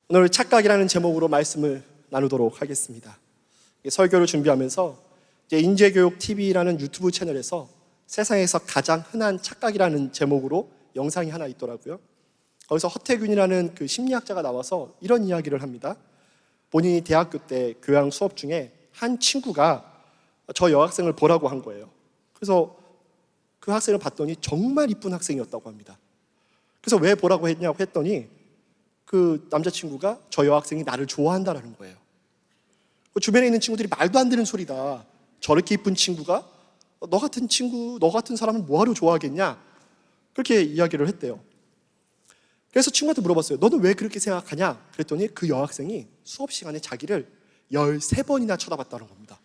오늘 착각이라는 제목으로 말씀을 나누도록 하겠습니다. 설교를 준비하면서 인재교육 TV라는 유튜브 채널에서 세상에서 가장 흔한 착각이라는 제목으로 영상이 하나 있더라고요. 거기서 허태균이라는 그 심리학자가 나와서 이런 이야기를 합니다. 본인이 대학교 때 교양 수업 중에 한 친구가 저 여학생을 보라고 한 거예요. 그래서 그 학생을 봤더니 정말 이쁜 학생이었다고 합니다. 그래서 왜 보라고 했냐고 했더니 그 남자친구가 저 여학생이 나를 좋아한다라는 거예요. 주변에 있는 친구들이 말도 안 되는 소리다. 저렇게 이쁜 친구가 너 같은 친구, 너 같은 사람을 뭐하러 좋아하겠냐? 그렇게 이야기를 했대요. 그래서 친구한테 물어봤어요. 너는 왜 그렇게 생각하냐? 그랬더니 그 여학생이 수업 시간에 자기를 13번이나 쳐다봤다는 겁니다.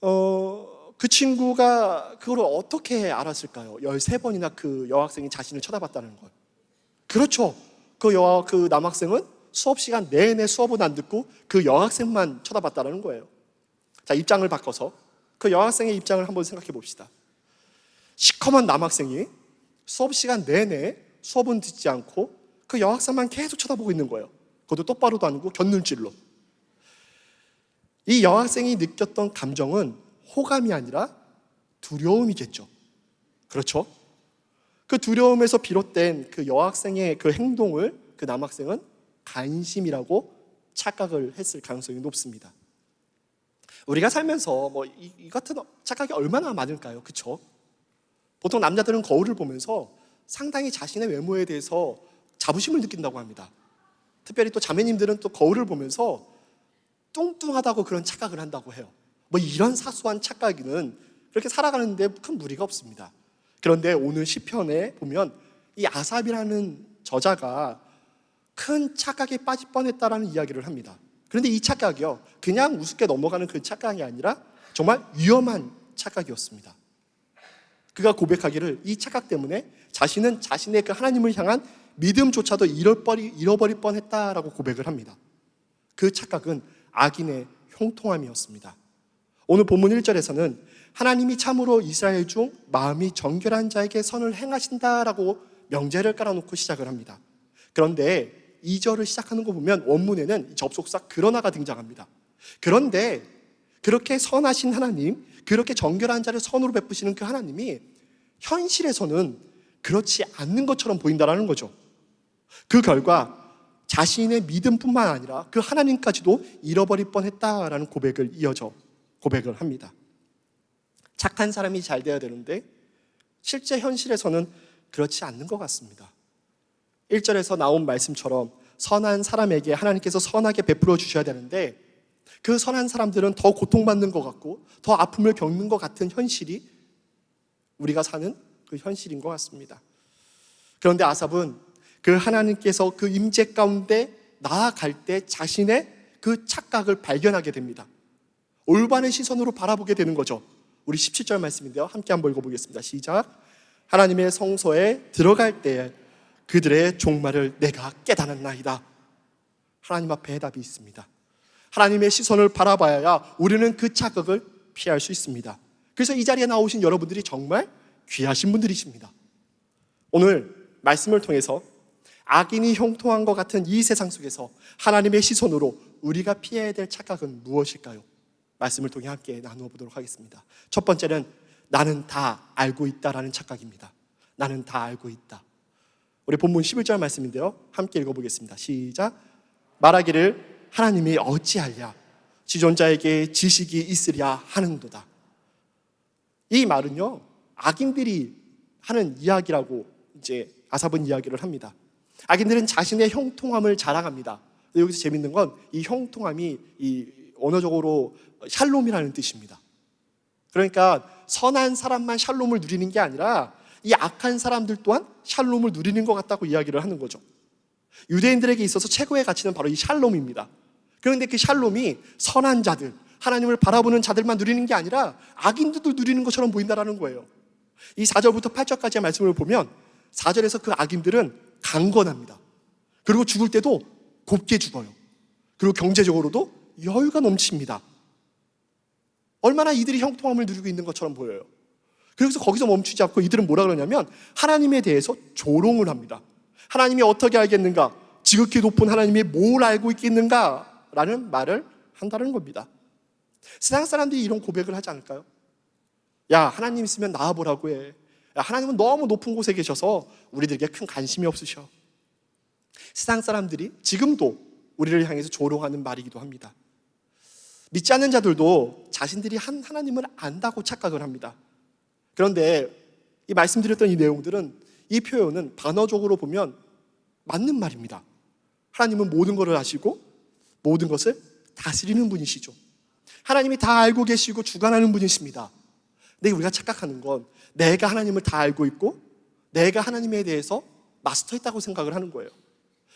그 친구가 그걸 어떻게 알았을까요? 13번이나 그 여학생이 자신을 쳐다봤다는 걸. 그렇죠. 그 남학생은 수업 시간 내내 수업은 안 듣고 그 여학생만 쳐다봤다는 거예요. 자, 입장을 바꿔서 그 여학생의 입장을 한번 생각해 봅시다. 시커먼 남학생이 수업 시간 내내 수업은 듣지 않고 그 여학생만 계속 쳐다보고 있는 거예요. 그것도 똑바로도 아니고 곁눈질로. 이 여학생이 느꼈던 감정은 호감이 아니라 두려움이겠죠. 그렇죠? 그 두려움에서 비롯된 그 여학생의 그 행동을 그 남학생은 관심이라고 착각을 했을 가능성이 높습니다. 우리가 살면서 이 같은 착각이 얼마나 많을까요? 그렇죠? 보통 남자들은 거울을 보면서 상당히 자신의 외모에 대해서 자부심을 느낀다고 합니다. 특별히 또 자매님들은 또 거울을 보면서 뚱뚱하다고 그런 착각을 한다고 해요. 이런 사소한 착각은 그렇게 살아가는데 큰 무리가 없습니다. 그런데 오늘 시편에 보면 이 아삽이라는 저자가 큰 착각에 빠질 뻔했다라는 이야기를 합니다. 그런데 이 착각이요, 그냥 우습게 넘어가는 그 착각이 아니라 정말 위험한 착각이었습니다. 그가 고백하기를 이 착각 때문에 자신은 자신의 그 하나님을 향한 믿음조차도 잃어버릴 뻔했다라고 고백을 합니다. 그 착각은 악인의 형통함이었습니다. 오늘 본문 1절에서는 하나님이 참으로 이스라엘 중 마음이 정결한 자에게 선을 행하신다라고 명제를 깔아놓고 시작을 합니다. 그런데 2절을 시작하는 거 보면 원문에는 접속사 그러나가 등장합니다. 그런데 그렇게 선하신 하나님, 그렇게 정결한 자를 선으로 베푸시는 그 하나님이 현실에서는 그렇지 않는 것처럼 보인다는 거죠. 그 결과 자신의 믿음뿐만 아니라 그 하나님까지도 잃어버릴 뻔했다라는 고백을 이어져 고백을 합니다. 착한 사람이 잘 돼야 되는데 실제 현실에서는 그렇지 않는 것 같습니다. 1절에서 나온 말씀처럼 선한 사람에게 하나님께서 선하게 베풀어 주셔야 되는데 그 선한 사람들은 더 고통받는 것 같고 더 아픔을 겪는 것 같은 현실이 우리가 사는 그 현실인 것 같습니다. 그런데 아삽은 그 하나님께서 그 임재 가운데 나아갈 때 자신의 그 착각을 발견하게 됩니다. 올바른 시선으로 바라보게 되는 거죠. 우리 17절 말씀인데요, 함께 한번 읽어보겠습니다. 시작. 하나님의 성소에 들어갈 때에 그들의 종말을 내가 깨달았나이다. 하나님 앞에 해답이 있습니다. 하나님의 시선을 바라봐야 우리는 그 착각을 피할 수 있습니다. 그래서 이 자리에 나오신 여러분들이 정말 귀하신 분들이십니다. 오늘 말씀을 통해서 악인이 형통한 것 같은 이 세상 속에서 하나님의 시선으로 우리가 피해야 될 착각은 무엇일까요? 말씀을 통해 함께 나누어 보도록 하겠습니다. 첫 번째는 나는 다 알고 있다라는 착각입니다. 나는 다 알고 있다. 우리 본문 11절 말씀인데요, 함께 읽어보겠습니다. 시작. 말하기를 하나님이 어찌하랴 지존자에게 지식이 있으랴 하는도다. 이 말은요, 악인들이 하는 이야기라고 이제 아삽은 이야기를 합니다. 악인들은 자신의 형통함을 자랑합니다. 여기서 재밌는 건 이 형통함이 이 언어적으로 샬롬이라는 뜻입니다. 그러니까 선한 사람만 샬롬을 누리는 게 아니라 이 악한 사람들 또한 샬롬을 누리는 것 같다고 이야기를 하는 거죠. 유대인들에게 있어서 최고의 가치는 바로 이 샬롬입니다. 그런데 그 샬롬이 선한 자들, 하나님을 바라보는 자들만 누리는 게 아니라 악인들도 누리는 것처럼 보인다는 거예요. 이 4절부터 8절까지의 말씀을 보면 4절에서 그 악인들은 강건합니다. 그리고 죽을 때도 곱게 죽어요. 그리고 경제적으로도 여유가 넘칩니다. 얼마나 이들이 형통함을 누리고 있는 것처럼 보여요. 그래서 거기서 멈추지 않고 이들은 뭐라 그러냐면 하나님에 대해서 조롱을 합니다. 하나님이 어떻게 알겠는가? 지극히 높은 하나님이 뭘 알고 있겠는가? 라는 말을 한다는 겁니다. 세상 사람들이 이런 고백을 하지 않을까요? 야, 하나님 있으면 나와보라고 해. 야, 하나님은 너무 높은 곳에 계셔서 우리들에게 큰 관심이 없으셔. 세상 사람들이 지금도 우리를 향해서 조롱하는 말이기도 합니다. 믿지 않는 자들도 자신들이 한 하나님을 안다고 착각을 합니다. 그런데 이 말씀드렸던 이 내용들은, 이 표현은 반어적으로 보면 맞는 말입니다. 하나님은 모든 것을 아시고 모든 것을 다스리는 분이시죠. 하나님이 다 알고 계시고 주관하는 분이십니다. 근데 우리가 착각하는 건 내가 하나님을 다 알고 있고 내가 하나님에 대해서 마스터했다고 생각을 하는 거예요.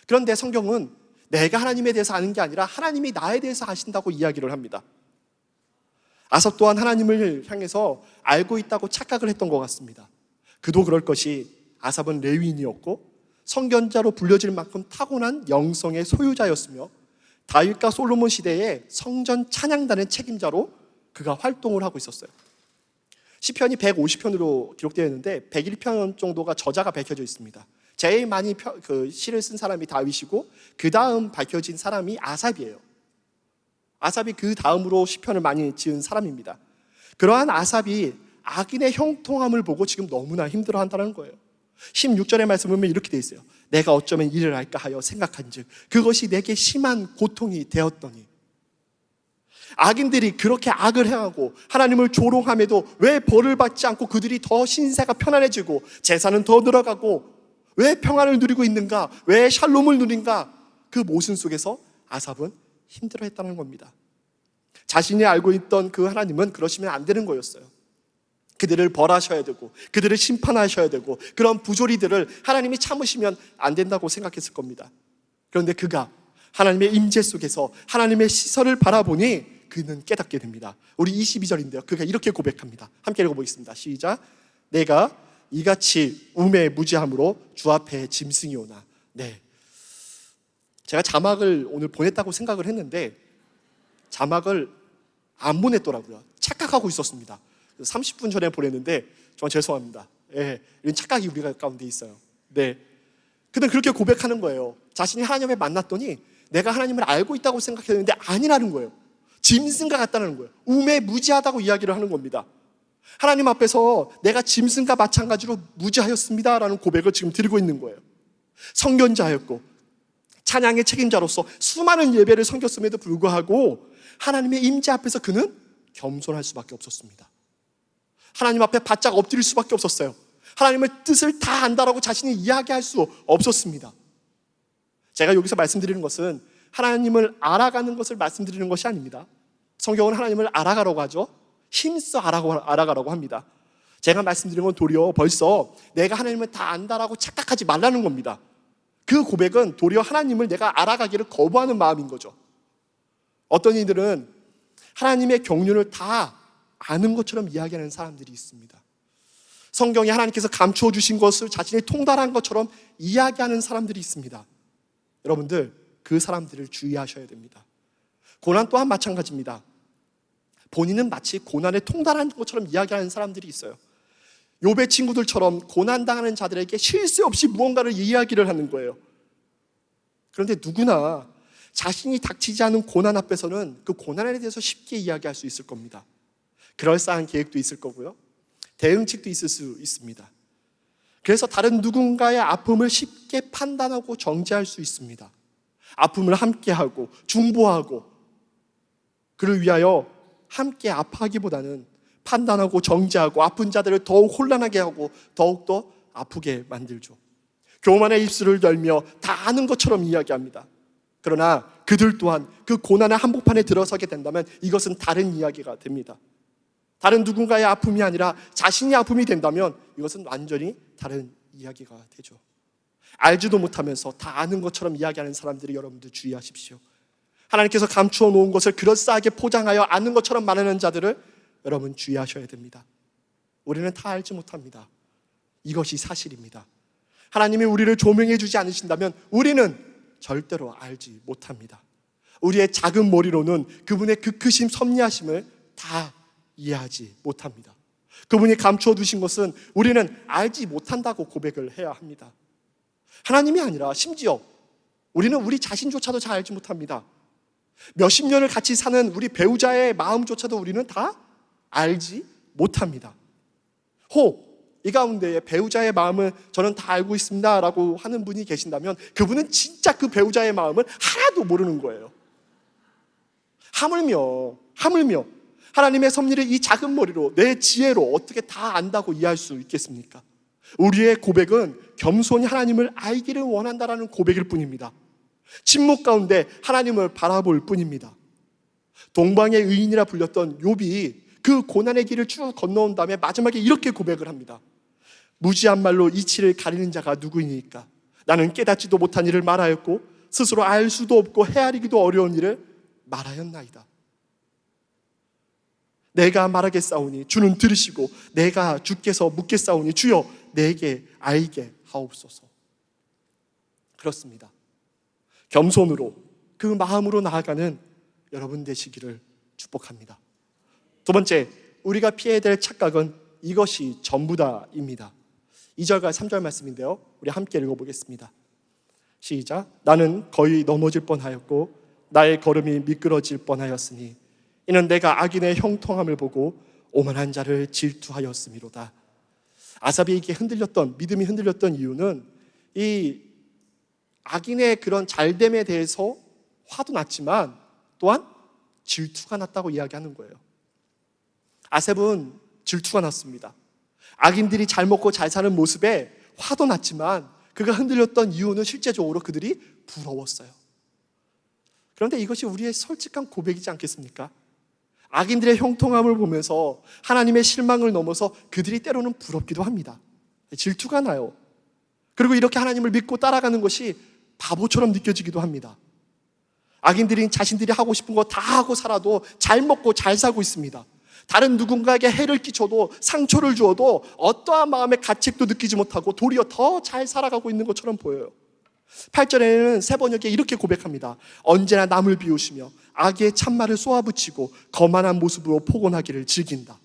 그런데 성경은 내가 하나님에 대해서 아는 게 아니라 하나님이 나에 대해서 아신다고 이야기를 합니다. 아삽 또한 하나님을 향해서 알고 있다고 착각을 했던 것 같습니다. 그도 그럴 것이, 아삽은 레위인이었고 선견자로 불려질 만큼 타고난 영성의 소유자였으며 다윗과 솔로몬 시대에 성전 찬양단의 책임자로 그가 활동을 하고 있었어요. 시편이 150편으로 기록되어 있는데 101편 정도가 저자가 밝혀져 있습니다. 제일 많이 시를 쓴 사람이 다윗이고 그 다음 밝혀진 사람이 아삽이에요. 아삽이 그 다음으로 시편을 많이 지은 사람입니다. 그러한 아삽이 악인의 형통함을 보고 지금 너무나 힘들어한다는 거예요. 16절의 말씀을 보면 이렇게 돼 있어요. 내가 어쩌면 이를 알까 하여 생각한즉 그것이 내게 심한 고통이 되었더니. 악인들이 그렇게 악을 행하고 하나님을 조롱함에도 왜 벌을 받지 않고 그들이 더 신세가 편안해지고 재산은 더 늘어가고 왜 평안을 누리고 있는가? 왜 샬롬을 누린가? 그 모순 속에서 아삽은 힘들어했다는 겁니다. 자신이 알고 있던 그 하나님은 그러시면 안 되는 거였어요. 그들을 벌하셔야 되고 그들을 심판하셔야 되고 그런 부조리들을 하나님이 참으시면 안 된다고 생각했을 겁니다. 그런데 그가 하나님의 임재 속에서 하나님의 시선을 바라보니 그는 깨닫게 됩니다. 우리 22절인데요. 그가 이렇게 고백합니다. 함께 읽어보겠습니다. 시작. 내가 이같이 우매무지함으로 주 앞에 짐승이 오나. 네, 제가 자막을 오늘 보냈다고 생각을 했는데 자막을 안 보냈더라고요. 착각하고 있었습니다. 30분 전에 보냈는데 정말 죄송합니다. 예, 이런 착각이 우리가 가운데 있어요. 네, 그는 그렇게 고백하는 거예요. 자신이 하나님을 만났더니 내가 하나님을 알고 있다고 생각했는데 아니라는 거예요. 짐승과 같다는 거예요. 우매무지하다고 이야기를 하는 겁니다. 하나님 앞에서 내가 짐승과 마찬가지로 무지하였습니다 라는 고백을 지금 드리고 있는 거예요. 선견자였고 찬양의 책임자로서 수많은 예배를 섬겼음에도 불구하고 하나님의 임재 앞에서 그는 겸손할 수밖에 없었습니다. 하나님 앞에 바짝 엎드릴 수밖에 없었어요. 하나님의 뜻을 다 안다라고 자신이 이야기할 수 없었습니다. 제가 여기서 말씀드리는 것은 하나님을 알아가는 것을 말씀드리는 것이 아닙니다. 성경은 하나님을 알아가라고 하죠. 힘써 알아가라고 합니다. 제가 말씀드린 건 도리어 벌써 내가 하나님을 다 안다라고 착각하지 말라는 겁니다. 그 고백은 도리어 하나님을 내가 알아가기를 거부하는 마음인 거죠. 어떤 이들은 하나님의 경륜을 다 아는 것처럼 이야기하는 사람들이 있습니다. 성경에 하나님께서 감추어 주신 것을 자신이 통달한 것처럼 이야기하는 사람들이 있습니다. 여러분들, 그 사람들을 주의하셔야 됩니다. 고난 또한 마찬가지입니다. 본인은 마치 고난에 통달한 것처럼 이야기하는 사람들이 있어요. 욥의 친구들처럼 고난당하는 자들에게 쉴 새 없이 무언가를 이야기를 하는 거예요. 그런데 누구나 자신이 닥치지 않은 고난 앞에서는 그 고난에 대해서 쉽게 이야기할 수 있을 겁니다. 그럴싸한 계획도 있을 거고요. 대응책도 있을 수 있습니다. 그래서 다른 누군가의 아픔을 쉽게 판단하고 정죄할 수 있습니다. 아픔을 함께하고 중보하고 그를 위하여 함께 아파하기보다는 판단하고 정죄하고 아픈 자들을 더욱 혼란하게 하고 더욱더 아프게 만들죠. 교만의 입술을 열며 다 아는 것처럼 이야기합니다. 그러나 그들 또한 그 고난의 한복판에 들어서게 된다면 이것은 다른 이야기가 됩니다. 다른 누군가의 아픔이 아니라 자신이 아픔이 된다면 이것은 완전히 다른 이야기가 되죠. 알지도 못하면서 다 아는 것처럼 이야기하는 사람들이 여러분들 주의하십시오. 하나님께서 감추어 놓은 것을 그럴싸하게 포장하여 아는 것처럼 말하는 자들을 여러분 주의하셔야 됩니다. 우리는 다 알지 못합니다. 이것이 사실입니다. 하나님이 우리를 조명해 주지 않으신다면 우리는 절대로 알지 못합니다. 우리의 작은 머리로는 그분의 그 크심 섭리하심을 다 이해하지 못합니다. 그분이 감추어 두신 것은 우리는 알지 못한다고 고백을 해야 합니다. 하나님이 아니라 심지어 우리는 우리 자신조차도 잘 알지 못합니다. 몇십 년을 같이 사는 우리 배우자의 마음조차도 우리는 다 알지 못합니다. 이 가운데에 배우자의 마음을 저는 다 알고 있습니다 라고 하는 분이 계신다면 그분은 진짜 그 배우자의 마음을 하나도 모르는 거예요. 하물며 하나님의 섭리를 이 작은 머리로 내 지혜로 어떻게 다 안다고 이해할 수 있겠습니까? 우리의 고백은 겸손히 하나님을 알기를 원한다라는 고백일 뿐입니다. 침묵 가운데 하나님을 바라볼 뿐입니다. 동방의 의인이라 불렸던 욥이 그 고난의 길을 쭉 건너온 다음에 마지막에 이렇게 고백을 합니다. 무지한 말로 이치를 가리는 자가 누구이니까? 나는 깨닫지도 못한 일을 말하였고 스스로 알 수도 없고 헤아리기도 어려운 일을 말하였나이다. 내가 말하겠사오니 주는 들으시고 내가 주께서 묻겠사오니 주여 내게 알게 하옵소서. 그렇습니다. 겸손으로 그 마음으로 나아가는 여러분 되시기를 축복합니다. 두 번째, 우리가 피해야 될 착각은 이것이 전부다입니다. 2절과 3절 말씀인데요, 우리 함께 읽어보겠습니다. 시작. 나는 거의 넘어질 뻔하였고 나의 걸음이 미끄러질 뻔하였으니 이는 내가 악인의 형통함을 보고 오만한 자를 질투하였음이로다. 아삽이 이게 믿음이 흔들렸던 이유는 이 악인의 그런 잘됨에 대해서 화도 났지만 또한 질투가 났다고 이야기하는 거예요. 아삽은 질투가 났습니다. 악인들이 잘 먹고 잘 사는 모습에 화도 났지만 그가 흔들렸던 이유는 실제적으로 그들이 부러웠어요. 그런데 이것이 우리의 솔직한 고백이지 않겠습니까? 악인들의 형통함을 보면서 하나님의 실망을 넘어서 그들이 때로는 부럽기도 합니다. 질투가 나요. 그리고 이렇게 하나님을 믿고 따라가는 것이 바보처럼 느껴지기도 합니다. 악인들이 자신들이 하고 싶은 거 다 하고 살아도 잘 먹고 잘 살고 있습니다. 다른 누군가에게 해를 끼쳐도 상처를 주어도 어떠한 마음의 가책도 느끼지 못하고 도리어 더 잘 살아가고 있는 것처럼 보여요. 8절에는 세 번역에 이렇게 고백합니다. 언제나 남을 비우시며 악의 참말을 쏘아붙이고 거만한 모습으로 포곤하기를 즐긴다.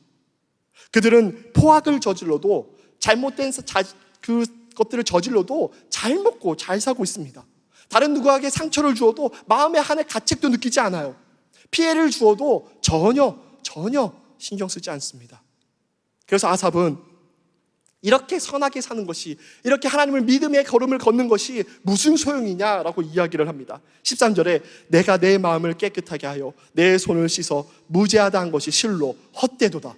그들은 포악을 저질러도 잘못된 그것들을 저질러도 잘 먹고 잘 살고 있습니다. 다른 누구에게 상처를 주어도 마음에 한의 가책도 느끼지 않아요. 피해를 주어도 전혀 신경 쓰지 않습니다. 그래서 아삽은 이렇게 선하게 사는 것이, 이렇게 하나님을 믿음의 걸음을 걷는 것이 무슨 소용이냐라고 이야기를 합니다. 13절에 내가 내 마음을 깨끗하게 하여 내 손을 씻어 무죄하다 한 것이 실로 헛되도다.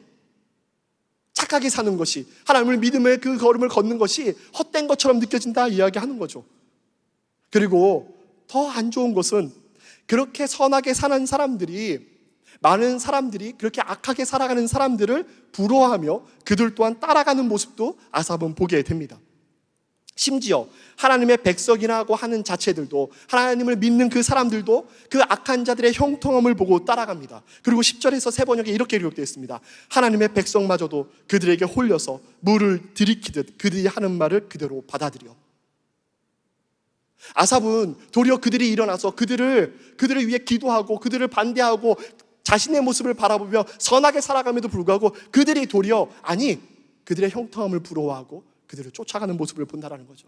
착하게 사는 것이, 하나님을 믿음의 그 걸음을 걷는 것이 헛된 것처럼 느껴진다 이야기하는 거죠. 그리고 더 안 좋은 것은 그렇게 선하게 사는 사람들이, 많은 사람들이 그렇게 악하게 살아가는 사람들을 부러워하며 그들 또한 따라가는 모습도 아삽은 보게 됩니다. 심지어 하나님의 백성이라고 하는 자체들도, 하나님을 믿는 그 사람들도 그 악한 자들의 형통함을 보고 따라갑니다. 그리고 10절에서 세 번역에 이렇게 기록되어 있습니다. 하나님의 백성마저도 그들에게 홀려서 물을 들이키듯 그들이 하는 말을 그대로 받아들여. 아삽은 도리어 그들이 일어나서 그들을 위해 기도하고 그들을 반대하고 자신의 모습을 바라보며 선하게 살아감에도 불구하고 그들이 도리어 그들의 형통함을 부러워하고 그들을 쫓아가는 모습을 본다라는 거죠.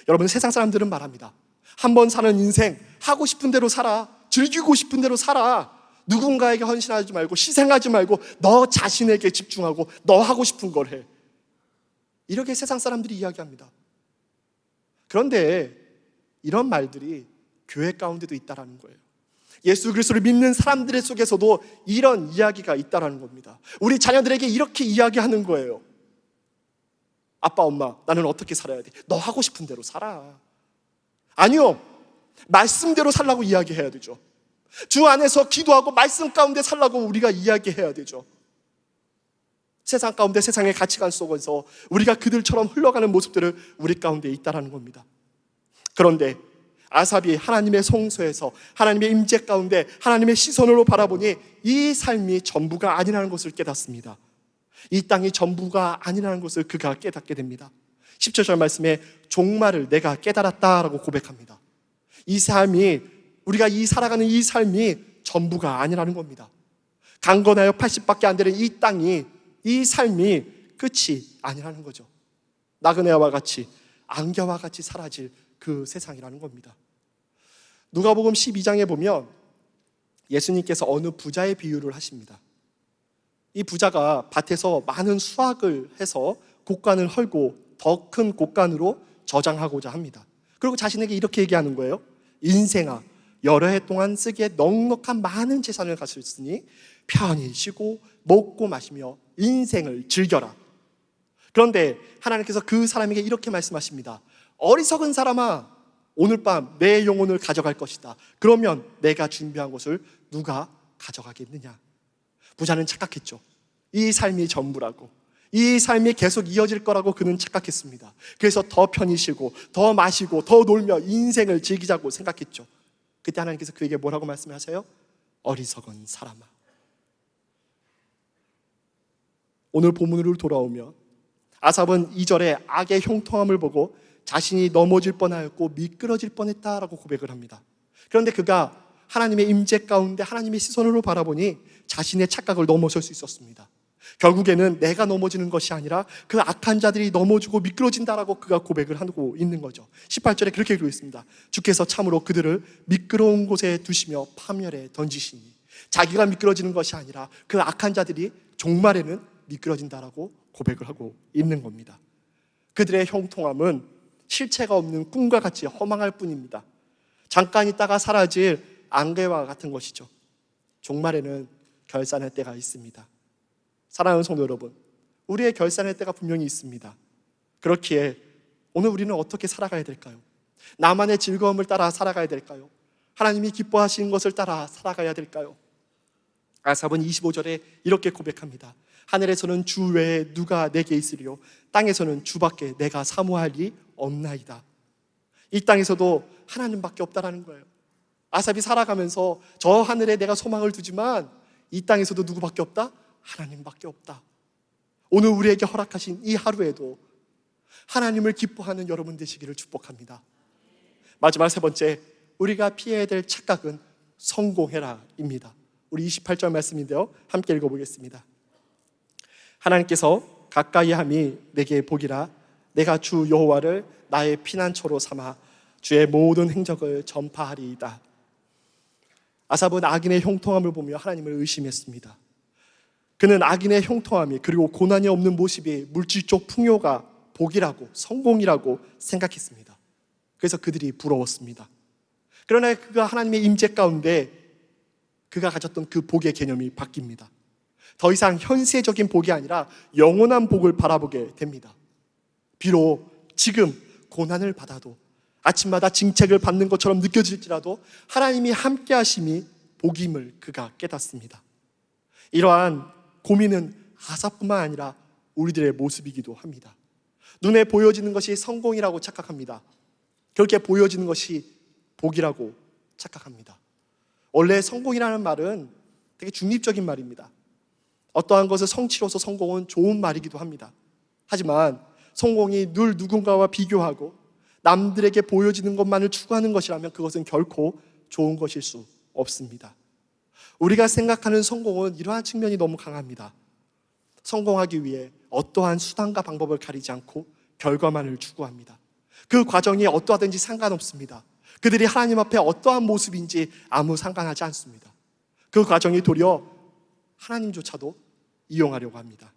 여러분, 세상 사람들은 말합니다. 한 번 사는 인생 하고 싶은 대로 살아, 즐기고 싶은 대로 살아, 누군가에게 헌신하지 말고 희생하지 말고 너 자신에게 집중하고 너 하고 싶은 걸 해, 이렇게 세상 사람들이 이야기합니다. 그런데 이런 말들이 교회 가운데도 있다라는 거예요. 예수 그리스도를 믿는 사람들 속에서도 이런 이야기가 있다라는 겁니다. 우리 자녀들에게 이렇게 이야기하는 거예요. 아빠, 엄마, 나는 어떻게 살아야 돼? 너 하고 싶은 대로 살아. 아니요, 말씀대로 살라고 이야기해야 되죠. 주 안에서 기도하고 말씀 가운데 살라고 우리가 이야기해야 되죠. 세상 가운데 세상의 가치관 속에서 우리가 그들처럼 흘러가는 모습들을 우리 가운데 있다라는 겁니다. 그런데 아삽이 하나님의 성소에서 하나님의 임재 가운데 하나님의 시선으로 바라보니 이 삶이 전부가 아니라는 것을 깨닫습니다. 이 땅이 전부가 아니라는 것을 그가 깨닫게 됩니다. 17절 말씀에 종말을 내가 깨달았다라고 고백합니다. 이 삶이, 우리가 살아가는 이 삶이 전부가 아니라는 겁니다. 강건하여 80밖에 안 되는 이 땅이, 이 삶이 끝이 아니라는 거죠. 나그네와 같이 안개와 같이 사라질 그 세상이라는 겁니다. 누가복음 12장에 보면 예수님께서 어느 부자의 비유를 하십니다. 이 부자가 밭에서 많은 수확을 해서 곡간을 헐고 더 큰 곡간으로 저장하고자 합니다. 그리고 자신에게 이렇게 얘기하는 거예요. 인생아, 여러 해 동안 쓰기에 넉넉한 많은 재산을 가졌으니 편히 쉬고 먹고 마시며 인생을 즐겨라. 그런데 하나님께서 그 사람에게 이렇게 말씀하십니다. 어리석은 사람아, 오늘 밤 내 영혼을 가져갈 것이다. 그러면 내가 준비한 것을 누가 가져가겠느냐? 부자는 착각했죠. 이 삶이 전부라고, 이 삶이 계속 이어질 거라고 그는 착각했습니다. 그래서 더 편히 쉬고 더 마시고 더 놀며 인생을 즐기자고 생각했죠. 그때 하나님께서 그에게 뭐라고 말씀하세요? 어리석은 사람아. 오늘 본문으로 돌아오면 아삽은 2절에 악의 형통함을 보고 자신이 넘어질 뻔하였고 미끄러질 뻔했다라고 고백을 합니다. 그런데 그가 하나님의 임재 가운데 하나님의 시선으로 바라보니 자신의 착각을 넘어설 수 있었습니다. 결국에는 내가 넘어지는 것이 아니라 그 악한 자들이 넘어지고 미끄러진다라고 그가 고백을 하고 있는 거죠. 18절에 그렇게 기록되어 있습니다. 주께서 참으로 그들을 미끄러운 곳에 두시며 파멸에 던지시니, 자기가 미끄러지는 것이 아니라 그 악한 자들이 종말에는 미끄러진다라고 고백을 하고 있는 겁니다. 그들의 형통함은 실체가 없는 꿈과 같이 허망할 뿐입니다. 잠깐 있다가 사라질 안개와 같은 것이죠. 종말에는 결산할 때가 있습니다. 사랑하는 성도 여러분, 우리의 결산할 때가 분명히 있습니다. 그렇기에 오늘 우리는 어떻게 살아가야 될까요? 나만의 즐거움을 따라 살아가야 될까요? 하나님이 기뻐하시는 것을 따라 살아가야 될까요? 아삽은 25절에 이렇게 고백합니다. 하늘에서는 주 외에 누가 내게 있으리요, 땅에서는 주밖에 내가 사모할 이 없나이다. 이 땅에서도 하나님밖에 없다라는 거예요. 아삽이 살아가면서 저 하늘에 내가 소망을 두지만 이 땅에서도 누구밖에 없다? 하나님밖에 없다. 오늘 우리에게 허락하신 이 하루에도 하나님을 기뻐하는 여러분 되시기를 축복합니다. 마지막 세 번째, 우리가 피해야 될 착각은 성공해라입니다. 우리 28절 말씀인데요, 함께 읽어보겠습니다. 하나님께서 가까이 함이 내게 복이라. 내가 주 여호와를 나의 피난처로 삼아 주의 모든 행적을 전파하리이다. 아삽은 악인의 형통함을 보며 하나님을 의심했습니다. 그는 악인의 형통함이, 그리고 고난이 없는 모습이 물질적 풍요가 복이라고, 성공이라고 생각했습니다. 그래서 그들이 부러웠습니다. 그러나 그가 하나님의 임재 가운데 그가 가졌던 그 복의 개념이 바뀝니다. 더 이상 현세적인 복이 아니라 영원한 복을 바라보게 됩니다. 비록 지금 고난을 받아도, 아침마다 징책을 받는 것처럼 느껴질지라도 하나님이 함께 하심이 복임을 그가 깨닫습니다. 이러한 고민은 아삽뿐만 아니라 우리들의 모습이기도 합니다. 눈에 보여지는 것이 성공이라고 착각합니다. 그렇게 보여지는 것이 복이라고 착각합니다. 원래 성공이라는 말은 되게 중립적인 말입니다. 어떠한 것을 성취로서 성공은 좋은 말이기도 합니다. 하지만 성공이 늘 누군가와 비교하고 남들에게 보여지는 것만을 추구하는 것이라면 그것은 결코 좋은 것일 수 없습니다. 우리가 생각하는 성공은 이러한 측면이 너무 강합니다. 성공하기 위해 어떠한 수단과 방법을 가리지 않고 결과만을 추구합니다. 그 과정이 어떠하든지 상관없습니다. 그들이 하나님 앞에 어떠한 모습인지 아무 상관하지 않습니다. 그 과정이 도리어 하나님조차도 이용하려고 합니다.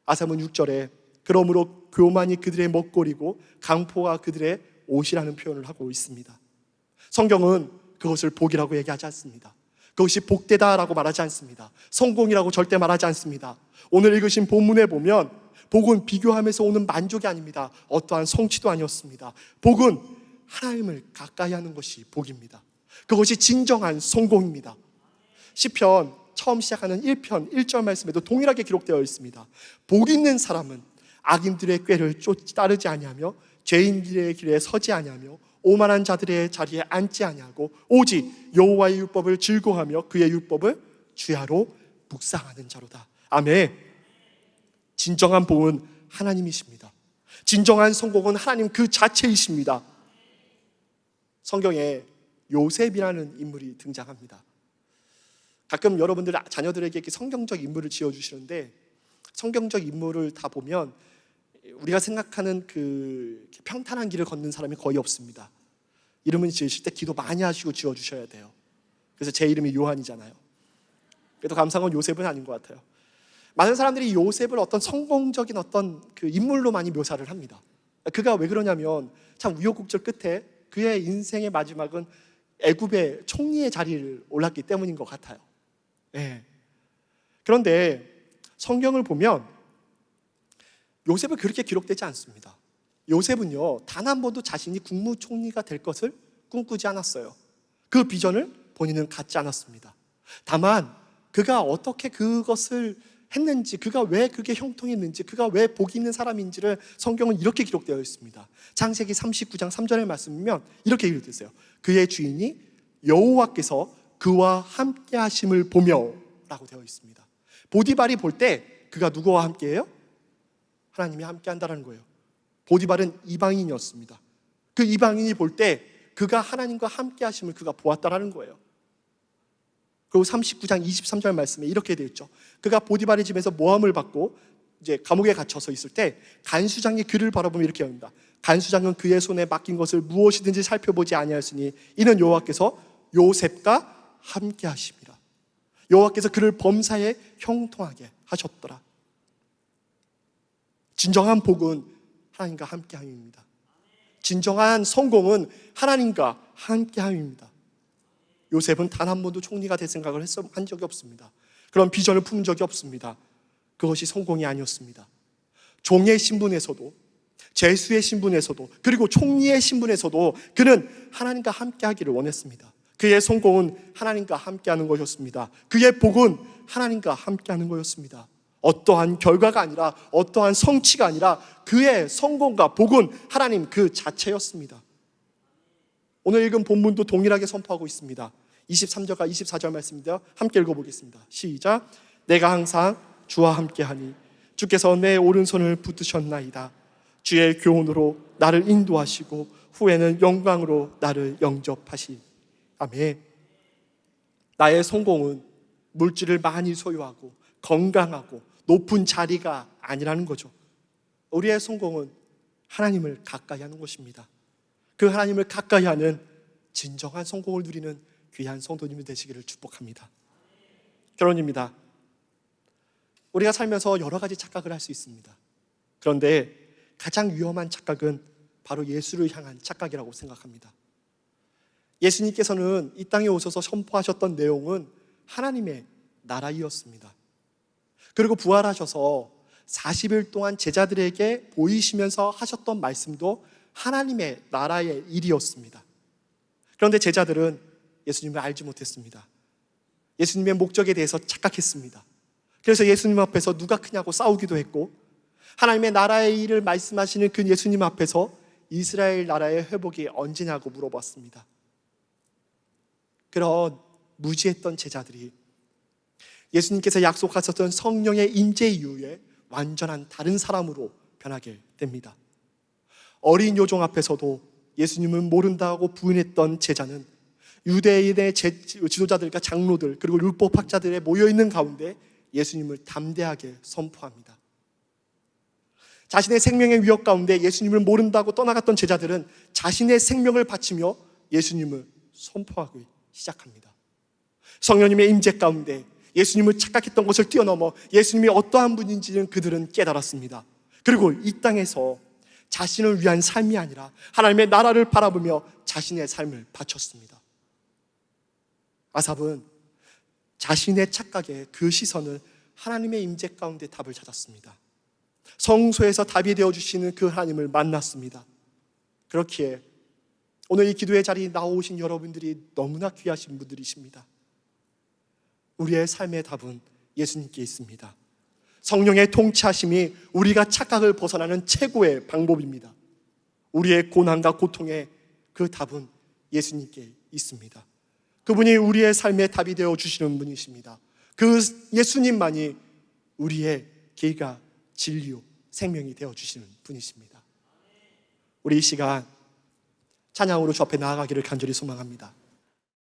아삽은 6절에 그러므로 교만이 그들의 먹거리고 강포가 그들의 옷이라는 표현을 하고 있습니다. 성경은 그것을 복이라고 얘기하지 않습니다. 그것이 복되다라고 말하지 않습니다. 성공이라고 절대 말하지 않습니다. 오늘 읽으신 본문에 보면 복은 비교하면서 오는 만족이 아닙니다. 어떠한 성취도 아니었습니다. 복은 하나님을 가까이 하는 것이 복입니다. 그것이 진정한 성공입니다. 시편 처음 시작하는 1편 1절 말씀에도 동일하게 기록되어 있습니다. 복 있는 사람은 악인들의 꾀를 따르지 아니하며 죄인들의 길에 서지 아니하며 오만한 자들의 자리에 앉지 아니하고 오직 여호와의 율법을 즐거워하며 그의 율법을 주야로 묵상하는 자로다. 아멘. 진정한 복은 하나님이십니다. 진정한 성공은 하나님 그 자체이십니다. 성경에 요셉이라는 인물이 등장합니다. 가끔 여러분들 자녀들에게 이렇게 성경적 인물을 지어주시는데 성경적 인물을 다 보면 우리가 생각하는 그 평탄한 길을 걷는 사람이 거의 없습니다. 이름은 지으실 때 기도 많이 하시고 지어주셔야 돼요. 그래서 제 이름이 요한이잖아요. 그래도 감사한 건 요셉은 아닌 것 같아요. 많은 사람들이 요셉을 어떤 성공적인 어떤 그 인물로 많이 묘사를 합니다. 그가 왜 그러냐면 참 우여곡절 끝에 그의 인생의 마지막은 애굽의 총리의 자리를 올랐기 때문인 것 같아요. 네. 그런데 성경을 보면 요셉은 그렇게 기록되지 않습니다. 요셉은요, 단 한 번도 자신이 국무총리가 될 것을 꿈꾸지 않았어요. 그 비전을 본인은 갖지 않았습니다. 다만 그가 어떻게 그것을 했는지, 그가 왜 그게 형통했는지, 그가 왜 복이 있는 사람인지를 성경은 이렇게 기록되어 있습니다. 창세기 39장 3절의 말씀이면 이렇게 기록되어 있어요. 그의 주인이 여호와께서 그와 함께 하심을 보며 라고 되어 있습니다. 보디발이 볼 때 그가 누구와 함께해요? 하나님이 함께 한다는 거예요. 보디발은 이방인이었습니다. 그 이방인이 볼 때 그가 하나님과 함께 하심을 그가 보았다라는 거예요. 그리고 39장 23절 말씀에 이렇게 되어 있죠. 그가 보디발의 집에서 모함을 받고 이제 감옥에 갇혀서 있을 때 간수장이 그를 바라보며 이렇게 합니다. 간수장은 그의 손에 맡긴 것을 무엇이든지 살펴보지 아니하였으니 이는 여호와께서 요셉과 함께 하심이라. 여호와께서 그를 범사에 형통하게 하셨더라. 진정한 복은 하나님과 함께함입니다. 진정한 성공은 하나님과 함께함입니다. 요셉은 단 한 번도 총리가 될 생각을 한 적이 없습니다. 그런 비전을 품은 적이 없습니다. 그것이 성공이 아니었습니다. 종의 신분에서도, 제수의 신분에서도, 그리고 총리의 신분에서도 그는 하나님과 함께하기를 원했습니다. 그의 성공은 하나님과 함께하는 것이었습니다. 그의 복은 하나님과 함께하는 것이었습니다. 어떠한 결과가 아니라, 어떠한 성취가 아니라 그의 성공과 복은 하나님 그 자체였습니다. 오늘 읽은 본문도 동일하게 선포하고 있습니다. 23절과 24절 말씀입니다. 함께 읽어보겠습니다. 시작. 내가 항상 주와 함께하니 주께서 내 오른손을 붙드셨나이다. 주의 교훈으로 나를 인도하시고 후에는 영광으로 나를 영접하시. 아멘. 나의 성공은 물질을 많이 소유하고 건강하고 높은 자리가 아니라는 거죠. 우리의 성공은 하나님을 가까이 하는 것입니다. 그 하나님을 가까이 하는 진정한 성공을 누리는 귀한 성도님이 되시기를 축복합니다. 결론입니다. 우리가 살면서 여러 가지 착각을 할 수 있습니다. 그런데 가장 위험한 착각은 바로 예수를 향한 착각이라고 생각합니다. 예수님께서는 이 땅에 오셔서 선포하셨던 내용은 하나님의 나라이었습니다. 그리고 부활하셔서 40일 동안 제자들에게 보이시면서 하셨던 말씀도 하나님의 나라의 일이었습니다. 그런데 제자들은 예수님을 알지 못했습니다. 예수님의 목적에 대해서 착각했습니다. 그래서 예수님 앞에서 누가 크냐고 싸우기도 했고, 하나님의 나라의 일을 말씀하시는 그 예수님 앞에서 이스라엘 나라의 회복이 언제냐고 물어봤습니다. 그런 무지했던 제자들이 예수님께서 약속하셨던 성령의 임재 이후에 완전한 다른 사람으로 변하게 됩니다. 어린 요종 앞에서도 예수님을 모른다고 부인했던 제자는 유대인의 지도자들과 장로들 그리고 율법학자들에 모여있는 가운데 예수님을 담대하게 선포합니다. 자신의 생명의 위협 가운데 예수님을 모른다고 떠나갔던 제자들은 자신의 생명을 바치며 예수님을 선포하기 시작합니다. 성령님의 임재 가운데 예수님을 착각했던 것을 뛰어넘어 예수님이 어떠한 분인지는 그들은 깨달았습니다. 그리고 이 땅에서 자신을 위한 삶이 아니라 하나님의 나라를 바라보며 자신의 삶을 바쳤습니다. 아삽은 자신의 착각에 그 시선을 하나님의 임재 가운데 답을 찾았습니다. 성소에서 답이 되어주시는 그 하나님을 만났습니다. 그렇기에 오늘 이 기도의 자리에 나오신 여러분들이 너무나 귀하신 분들이십니다. 우리의 삶의 답은 예수님께 있습니다. 성령의 통치하심이 우리가 착각을 벗어나는 최고의 방법입니다. 우리의 고난과 고통의 그 답은 예수님께 있습니다. 그분이 우리의 삶의 답이 되어 주시는 분이십니다. 그 예수님만이 우리의 길과 진리요 생명이 되어 주시는 분이십니다. 우리 이 시간 찬양으로 주 앞에 나아가기를 간절히 소망합니다.